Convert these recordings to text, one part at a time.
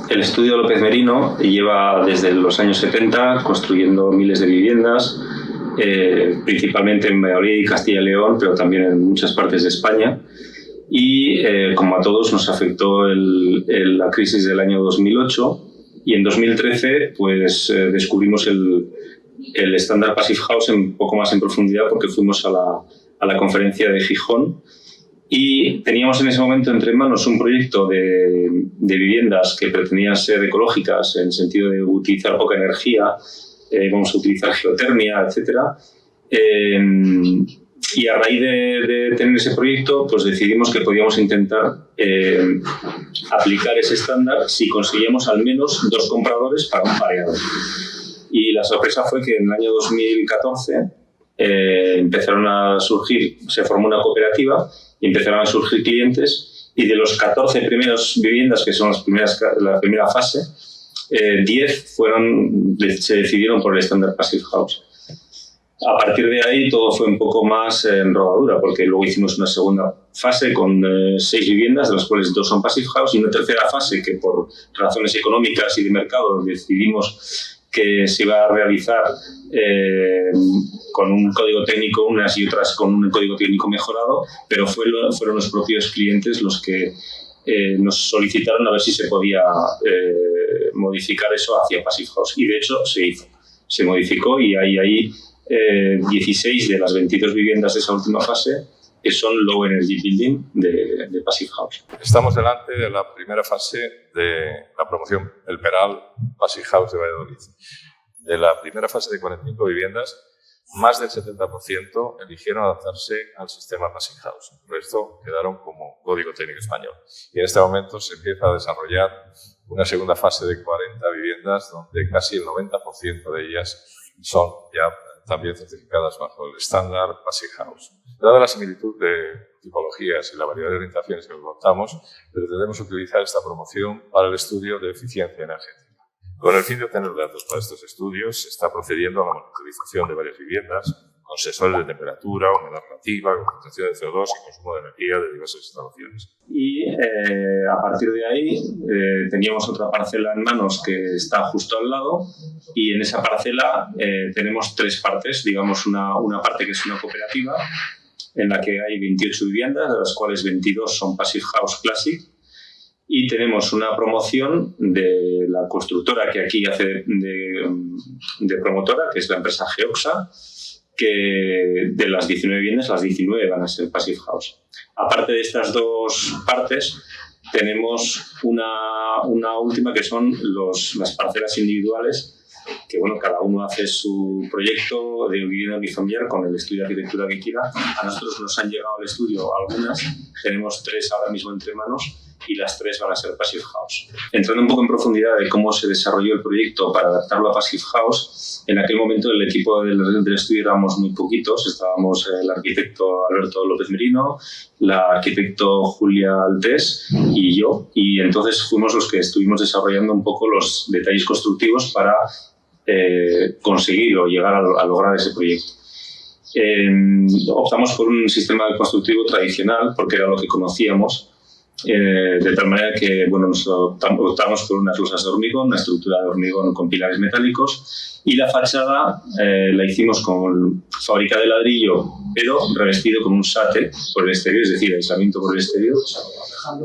El estudio López Merino lleva desde los años 70 construyendo miles de viviendas, principalmente en Valladolid y Castilla y León, pero también en muchas partes de España. Y como a todos nos afectó la crisis del año 2008 y en 2013 pues, descubrimos el estándar Passive House un poco más en profundidad porque fuimos a la conferencia de Gijón y teníamos en ese momento entre manos un proyecto de viviendas que pretendían ser ecológicas en el sentido de utilizar poca energía, vamos a utilizar geotermia, etcétera. Y a raíz de tener ese proyecto, pues decidimos que podíamos intentar aplicar ese estándar si conseguíamos al menos 2 compradores para un pareado. Y la sorpresa fue que en el año 2014 empezaron a surgir, se formó una cooperativa y empezaron a surgir clientes y de los 14 primeros viviendas, que son la primera fase, 10 se decidieron por el estándar Passive House. A partir de ahí todo fue un poco más en rodadura, porque luego hicimos una segunda fase con 6 viviendas, de las cuales 2 son Passive House, y una tercera fase que por razones económicas y de mercado decidimos que se iba a realizar con un código técnico, unas y otras con un código técnico mejorado, pero fueron los propios clientes los que nos solicitaron a ver si se podía modificar eso hacia Passive House. Y de hecho se hizo, se modificó y hay ahí 16 de las 22 viviendas de esa última fase que son Low Energy Building de Passive House. Estamos delante de la primera fase de la promoción El Peral Passive House de Valladolid. De la primera fase de 45 viviendas, más del 70% eligieron adaptarse al sistema Passive House. El resto quedaron como código técnico español. Y en este momento se empieza a desarrollar una segunda fase de 40 viviendas donde casi el 90% de ellas son ya también certificadas bajo el estándar Passive House. Dada la similitud de tipologías y la variedad de orientaciones que contamos, pretendemos utilizar esta promoción para el estudio de eficiencia energética. Con el fin de obtener datos para estos estudios, se está procediendo a la monitorización de varias viviendas con sensores de temperatura, humedad relativa, concentración de CO2 y consumo de energía de diversas instalaciones. Y a partir de ahí teníamos otra parcela en manos que está justo al lado y en esa parcela tenemos 3 partes, digamos una parte que es una cooperativa en la que hay 28 viviendas, de las cuales 22 son Passive House Classic y tenemos una promoción de la constructora que aquí hace de promotora, que es la empresa Geoxa, que de las 19 viviendas, las 19 van a ser Passive House. Aparte de estas 2 partes, tenemos una última que son las parcelas individuales, que bueno, cada uno hace su proyecto de vivienda unifamiliar con el estudio de arquitectura que quiera. A nosotros nos han llegado al estudio algunas, tenemos 3 ahora mismo entre manos y las 3 van a ser Passive House. Entrando un poco en profundidad de cómo se desarrolló el proyecto para adaptarlo a Passive House, en aquel momento el equipo del estudio éramos muy poquitos, estábamos el arquitecto Alberto López Merino, la arquitecto Julia Altés y yo, y entonces fuimos los que estuvimos desarrollando un poco los detalles constructivos para conseguir o llegar a lograr ese proyecto. Optamos por un sistema constructivo tradicional porque era lo que conocíamos, de tal manera que bueno, optamos por unas losas de hormigón, una estructura de hormigón con pilares metálicos y la fachada la hicimos con fábrica de ladrillo pero revestido con un SATE por el exterior, es decir, aislamiento por el exterior,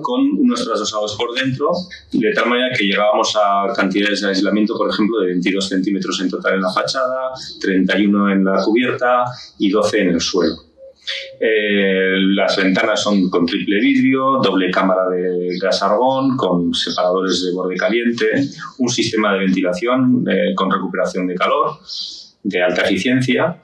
con unos trasosados por dentro, de tal manera que llegábamos a cantidades de aislamiento, por ejemplo, de 22 centímetros en total en la fachada, 31 en la cubierta y 12 en el suelo. Las ventanas son con triple vidrio, doble cámara de gas argón, con separadores de borde caliente, un sistema de ventilación con recuperación de calor, de alta eficiencia.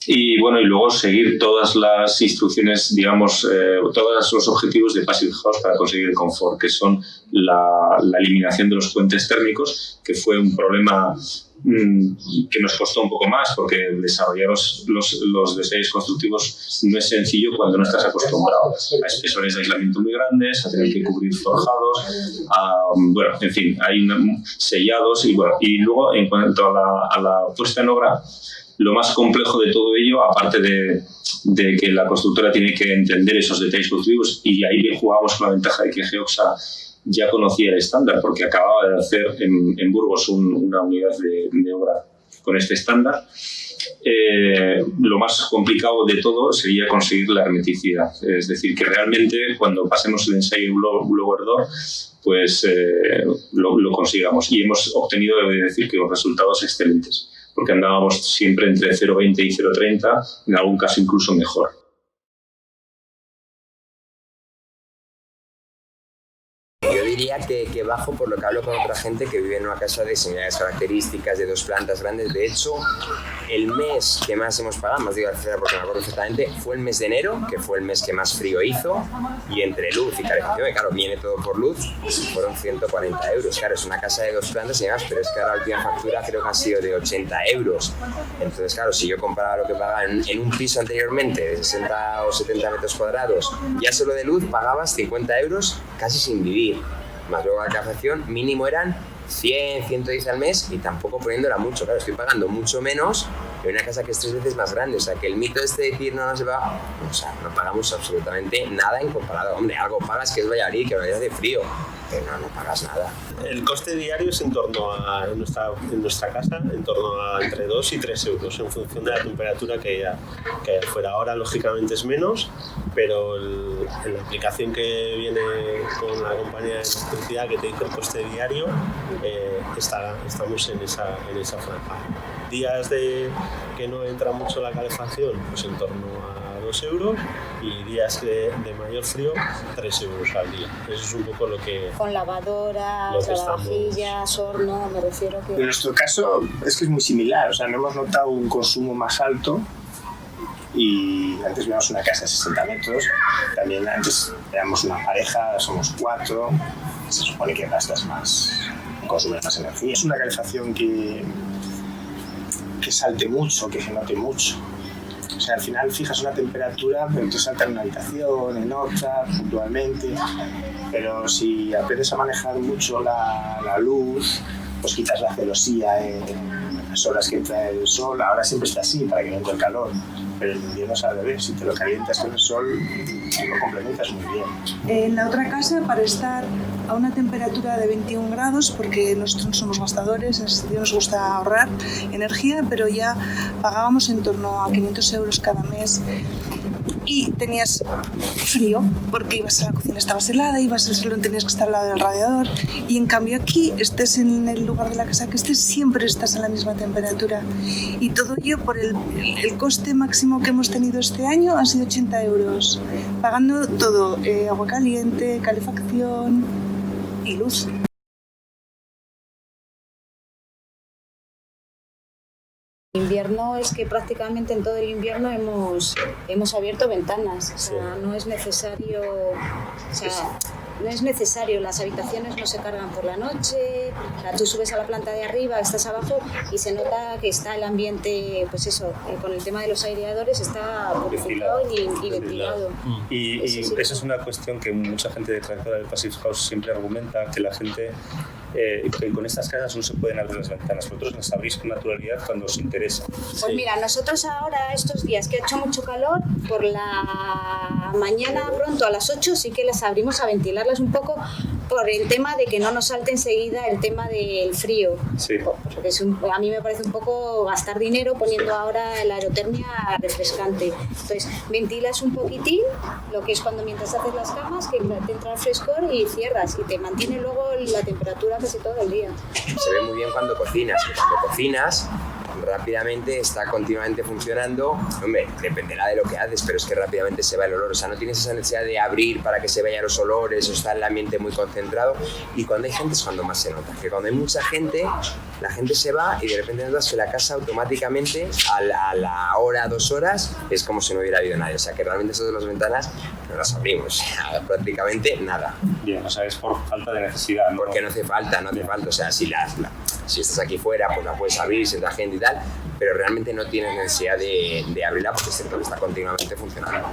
Y bueno, y luego seguir todas las instrucciones, digamos, todos los objetivos de Passive House para conseguir el confort, que son la eliminación de los puentes térmicos, que fue un problema que nos costó un poco más, porque desarrollar los detalles constructivos no es sencillo cuando no estás acostumbrado a espesores de aislamiento muy grandes, a tener que cubrir forjados, bueno, en fin, hay sellados y bueno, y luego en cuanto a la puesta en obra, lo más complejo de todo ello, aparte de que la constructora tiene que entender esos detalles constructivos, y ahí jugamos con la ventaja de que Geoxa ya conocía el estándar porque acababa de hacer en Burgos una unidad de obra con este estándar. Lo más complicado de todo sería conseguir la hermeticidad, es decir, que realmente cuando pasemos el ensayo blower door, pues lo consigamos, y hemos obtenido, debo decir, que resultados excelentes, porque andábamos siempre entre 0,20 y 0,30, en algún caso incluso mejor. Yo diría que bajo, por lo que hablo con otra gente que vive en una casa de similares características, de 2 plantas grandes. De hecho, el mes que más hemos pagado, más digo porque me acuerdo perfectamente, fue el mes de enero, que fue el mes que más frío hizo, y entre luz y calefacción, que claro, viene todo por luz, fueron 140 euros. Claro, es una casa de 2 plantas y demás, pero es que ahora la última factura creo que ha sido de 80 euros. Entonces, claro, si yo comparaba lo que pagaba en un piso anteriormente de 60 o 70 metros cuadrados, ya solo de luz pagabas 50 euros casi sin vivir. Más luego la calefacción, mínimo eran 100, 110 al mes, y tampoco poniéndola mucho. Claro, estoy pagando mucho menos en una casa que es 3 veces más grande. O sea, que el mito de decir no se va, o sea, no pagamos absolutamente nada en comparado. Hombre, algo pagas que es Valladolid, que Valladolid hace frío, pero no pagas nada. El coste diario es en torno a, en nuestra casa, en torno a entre 2 y 3 euros, en función de la temperatura que haya fuera. Ahora, lógicamente, es menos, pero en la aplicación que viene con la compañía de electricidad que te dice el coste diario, estamos en esa franja. Días que no entra mucho la calefacción, pues en torno a 2 euros, y días de mayor frío, 3 euros al día. Eso es un poco lo que... Con lavadoras, lavavajillas, horno, me refiero que... En nuestro caso es que es muy similar, o sea, no hemos notado un consumo más alto, y antes vivíamos una casa de 60 metros, también antes éramos una pareja, somos 4, se supone que gastas más, consumes más energía. Es una calefacción que salte mucho, que se note mucho. O sea, al final fijas una temperatura, pero te salta en una habitación, en otra, puntualmente. Pero si aprendes a manejar mucho la luz, pues quitas la celosía en las horas que entra el sol. Ahora siempre está así, para que no entre el calor. Pero en invierno es al revés, si te lo calientas con el sol, lo complementas muy bien. En la otra casa, para estar a una temperatura de 21 grados, porque nosotros no somos gastadores, en ese sentido nos gusta ahorrar energía, pero ya pagábamos en torno a 500 euros cada mes. Y tenías frío, porque ibas a la cocina, estabas helada, ibas al salón, tenías que estar al lado del radiador, y en cambio aquí, estés en el lugar de la casa que estés, siempre estás a la misma temperatura. Y todo ello por el coste máximo que hemos tenido este año han sido 80 euros, pagando todo, agua caliente, calefacción y luz. El invierno es que prácticamente en todo el invierno hemos abierto ventanas, o sea, no es necesario, no es necesario, las habitaciones no se cargan por la noche, o sea, tú subes a la planta de arriba, estás abajo y se nota que está el ambiente, pues eso, con el tema de los aireadores está purificado y ventilado. Y esa es una cuestión que mucha gente detractora del Passive House siempre argumenta, que la gente... que con estas casas no se pueden abrir las ventanas. Vosotros las abrís con naturalidad cuando os interesa. Pues mira, nosotros ahora, estos días que ha hecho mucho calor, por la mañana pronto a las 8 sí que las abrimos a ventilarlas un poco, por el tema de que no nos salte enseguida el tema del frío. Sí. Porque a mí me parece un poco gastar dinero poniendo ahora la aerotermia refrescante. Entonces, ventilas un poquitín, lo que es cuando mientras haces las camas, que te entra el frescor y cierras, y te mantiene luego la temperatura casi todo el día. Se ve muy bien cuando cocinas, que cuando cocinas rápidamente está continuamente funcionando. Hombre, dependerá de lo que haces, pero es que rápidamente se va el olor, o sea, no tienes esa necesidad de abrir para que se vayan los olores, o está el ambiente muy concentrado. Y cuando hay gente es cuando más se nota, que cuando hay mucha gente, la gente se va y de repente notas que la casa automáticamente a la hora, 2 horas, es como si no hubiera habido nadie. O sea, que realmente esas de las ventanas no las abrimos, o sea, prácticamente nada. Bien, o sea, es por falta de necesidad, ¿no? Porque no hace falta, o sea, si estás aquí fuera, pues la puedes abrir, si entra gente y tal, pero realmente no tienes necesidad de abrirla porque está continuamente funcionando.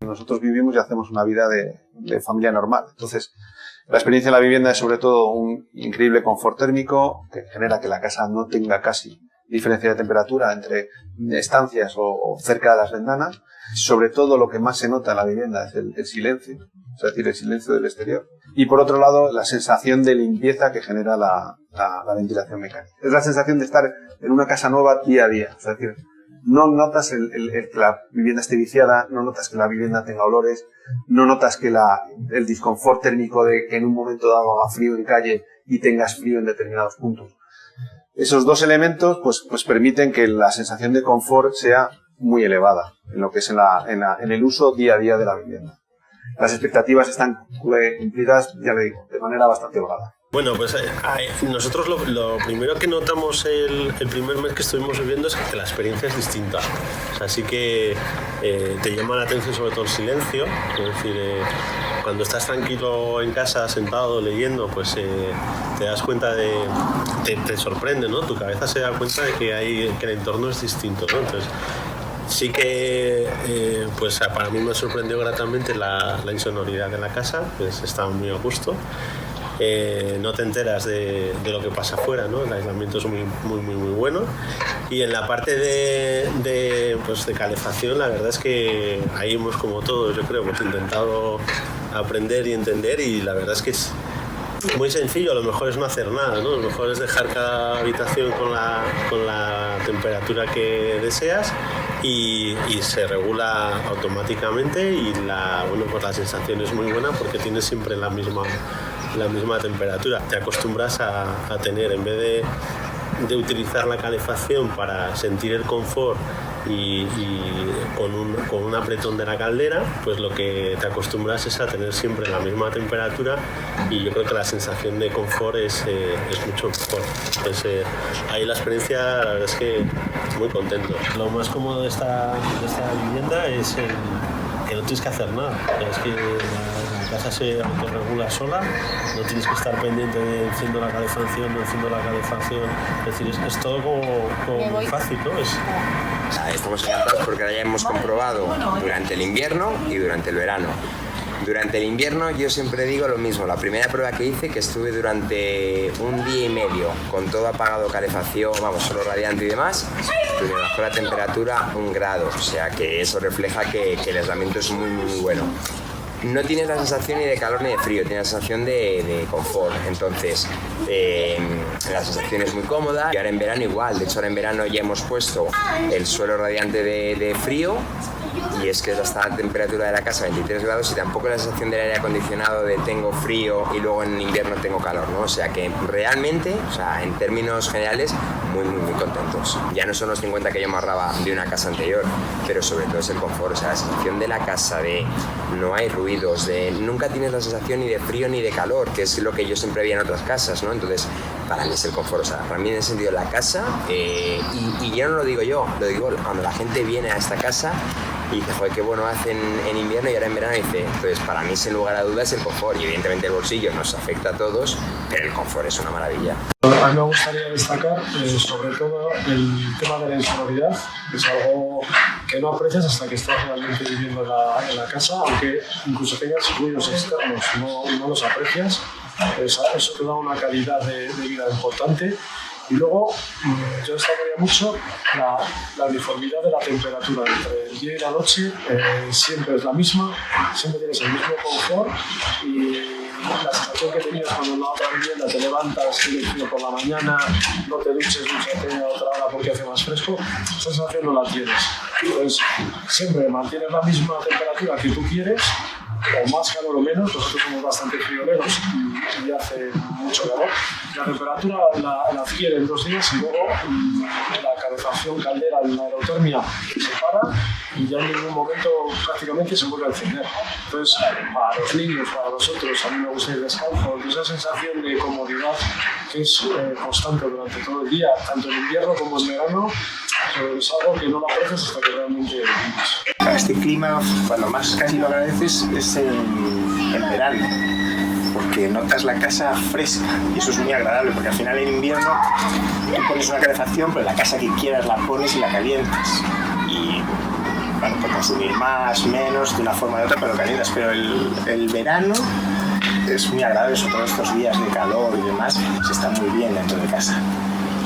Nosotros vivimos y hacemos una vida de familia normal. Entonces, la experiencia en la vivienda es sobre todo un increíble confort térmico que genera que la casa no tenga casi diferencia de temperatura entre estancias o cerca de las ventanas. Sobre todo lo que más se nota en la vivienda es el silencio, es decir, el silencio del exterior. Y por otro lado, la sensación de limpieza que genera la ventilación mecánica. Es la sensación de estar en una casa nueva día a día. Es decir, no notas que la vivienda esté viciada, no notas que la vivienda tenga olores, no notas que el disconfort térmico de que en un momento dado haga frío en calle y tengas frío en determinados puntos. Esos dos elementos pues permiten que la sensación de confort sea muy elevada en lo que es en el uso día a día de la vivienda. Las expectativas están cumplidas, ya le digo, de manera bastante holgada. Bueno, pues nosotros lo primero que notamos el primer mes que estuvimos viviendo es que la experiencia es distinta. O sea, sí que te llama la atención sobre todo el silencio. Es decir, cuando estás tranquilo en casa, sentado, leyendo, pues te das cuenta te sorprende, ¿no? Tu cabeza se da cuenta de que el entorno es distinto, ¿no? Entonces, sí que pues para mí me sorprendió gratamente la insonoridad de la casa, pues estaba muy a gusto. No te enteras de lo que pasa afuera, ¿no? El aislamiento es muy bueno. Y en la parte de calefacción, la verdad es que ahí hemos, como todos, yo creo, hemos intentado aprender y entender, y la verdad es que es muy sencillo. A lo mejor es no hacer nada, ¿no? A lo mejor es dejar cada habitación con la temperatura que deseas y se regula automáticamente, y la sensación es muy buena porque tienes siempre la misma temperatura. Te acostumbras a tener, en vez de utilizar la calefacción para sentir el confort y con un apretón de la caldera, pues lo que te acostumbras es a tener siempre la misma temperatura, y yo creo que la sensación de confort es mucho mejor. Entonces ahí la experiencia, la verdad es que muy contento. Lo más cómodo de esta vivienda es que no tienes que hacer nada. Es que la casa se autorregula sola, no tienes que estar pendiente de enciendo la calefacción, no enciendo la calefacción. Es decir, es todo como muy fácil, ¿no? Estamos encantados porque ahora ya hemos comprobado durante el invierno y durante el verano. Durante el invierno yo siempre digo lo mismo. La primera prueba que hice, que estuve durante un día y medio con todo apagado, calefacción, solo radiante y demás, pues me bajó la temperatura 1 grado. O sea que eso refleja que el aislamiento es muy bueno. No tienes la sensación ni de calor ni de frío, tienes la sensación de confort. Entonces, la sensación es muy cómoda. Y ahora en verano igual. De hecho, ahora en verano ya hemos puesto el suelo radiante de frío, y es que es hasta la temperatura de la casa 23 grados, y tampoco la sensación del aire acondicionado de tengo frío y luego en invierno tengo calor, ¿no? O sea que realmente, en términos generales, muy contentos. Ya no son los 50 que yo me ahorraba de una casa anterior, pero sobre todo es el confort, la sensación de la casa, de no hay ruidos, nunca tienes la sensación ni de frío ni de calor, que es lo que yo siempre veía en otras casas, ¿no? Entonces, para mí es el confort, para mí en ese sentido la casa, y ya no lo digo yo, lo digo cuando la gente viene a esta casa y dice, joder, qué bueno hacen en invierno y ahora en verano, dice, entonces para mí sin lugar a dudas el confort, y evidentemente el bolsillo nos afecta a todos, pero el confort es una maravilla. A mí me gustaría destacar sobre todo el tema de la insonoridad, que es algo que no aprecias hasta que estás realmente viviendo en la casa, aunque incluso tengas ruidos externos, no los aprecias. Eso te da una calidad de vida importante. Y luego, yo destacaría mucho la uniformidad de la temperatura entre el día y la noche, siempre es la misma, siempre tienes el mismo confort, y la sensación que tenías cuando en la otra vivienda te levantas, tienes frío por la mañana, no te duches a otra hora porque hace más fresco, esa sensación no la tienes. Entonces, siempre mantienes la misma temperatura que tú quieres, o más calor o menos. Nosotros somos bastante frioleros y hace mucho calor. La temperatura la adquiere en 2 días, y luego la calefacción, caldera, la aerotermia se para, y ya en ningún momento prácticamente se vuelve a encender. Entonces, para los niños, para nosotros, a mí me gusta ir descalzo, esa sensación de comodidad que es constante durante todo el día, tanto en invierno como en verano, es algo que no lo aprecias hasta que realmente vives. Este clima, cuando más casi lo agradeces, es en verano, porque notas la casa fresca, y eso es muy agradable, porque al final en invierno tú pones una calefacción, pero la casa que quieras la pones y la calientas, y puedes consumir más, menos, de una forma o de otra, pero lo calientas. Pero el verano es muy agradable, sobre todo estos días de calor y demás, se está muy bien dentro de casa.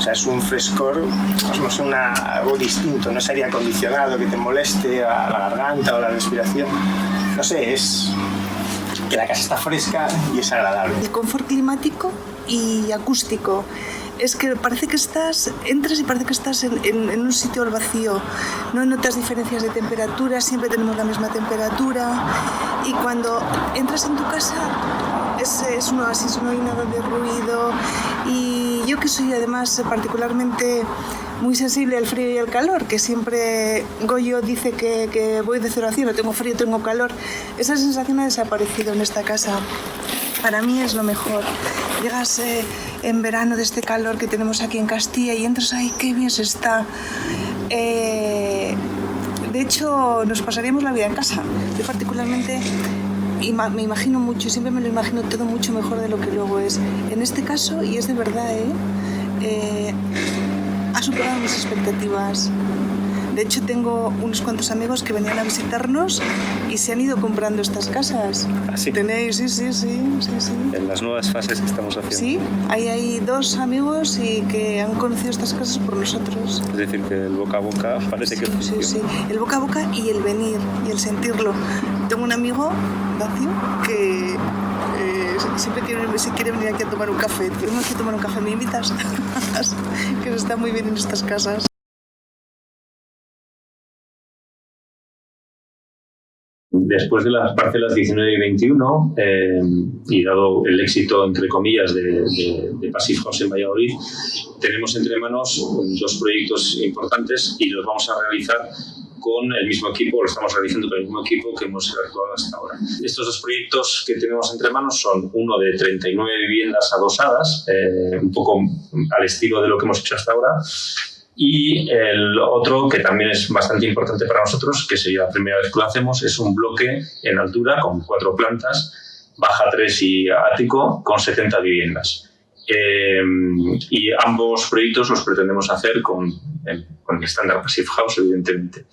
O sea, es un frescor, pues no sé, algo distinto, no es aire acondicionado que te moleste a la garganta o la respiración. No sé, es que la casa está fresca y es agradable. El confort climático y acústico. Es que parece que entras y parece que estás en un sitio al vacío. No notas diferencias de temperatura, siempre tenemos la misma temperatura. Y cuando entras en tu casa es un oasis, no hay nada de ruido. Y yo que soy además particularmente muy sensible al frío y al calor, que siempre Goyo dice que voy de 0 a 100, no tengo frío, tengo calor. Esa sensación ha desaparecido en esta casa. Para mí es lo mejor. Llegas en verano de este calor que tenemos aquí en Castilla y entras ahí, qué bien se está. De hecho, nos pasaríamos la vida en casa. Yo particularmente me imagino mucho, siempre me lo imagino todo mucho mejor de lo que luego es. En este caso, y es de verdad, ha superado mis expectativas. De hecho, tengo unos cuantos amigos que venían a visitarnos y se han ido comprando estas casas. ¿Ah, sí? ¿Tenéis? Sí. En las nuevas fases que estamos haciendo. Sí, hay 2 amigos y que han conocido estas casas por nosotros. Es decir, que el boca a boca parece que funciona. Sí, el boca a boca y el venir y el sentirlo. Tengo un amigo, Dacio, que siempre quiere venir aquí a tomar un café. Tenemos que tomar un café, ¿me invitas? Que se está muy bien en estas casas. Después de las parcelas 19 y 21, y dado el éxito, entre comillas, de Passive House en Valladolid, tenemos entre manos 2 proyectos importantes y los vamos a realizar con el mismo equipo, lo estamos realizando con el mismo equipo que hemos actuado hasta ahora. Estos 2 proyectos que tenemos entre manos son uno de 39 viviendas adosadas, un poco al estilo de lo que hemos hecho hasta ahora, y el otro, que también es bastante importante para nosotros, que sería la primera vez que lo hacemos, es un bloque en altura con 4 plantas, baja 3 y ático, con 70 viviendas. Y ambos proyectos los pretendemos hacer con el estándar Passive House, evidentemente.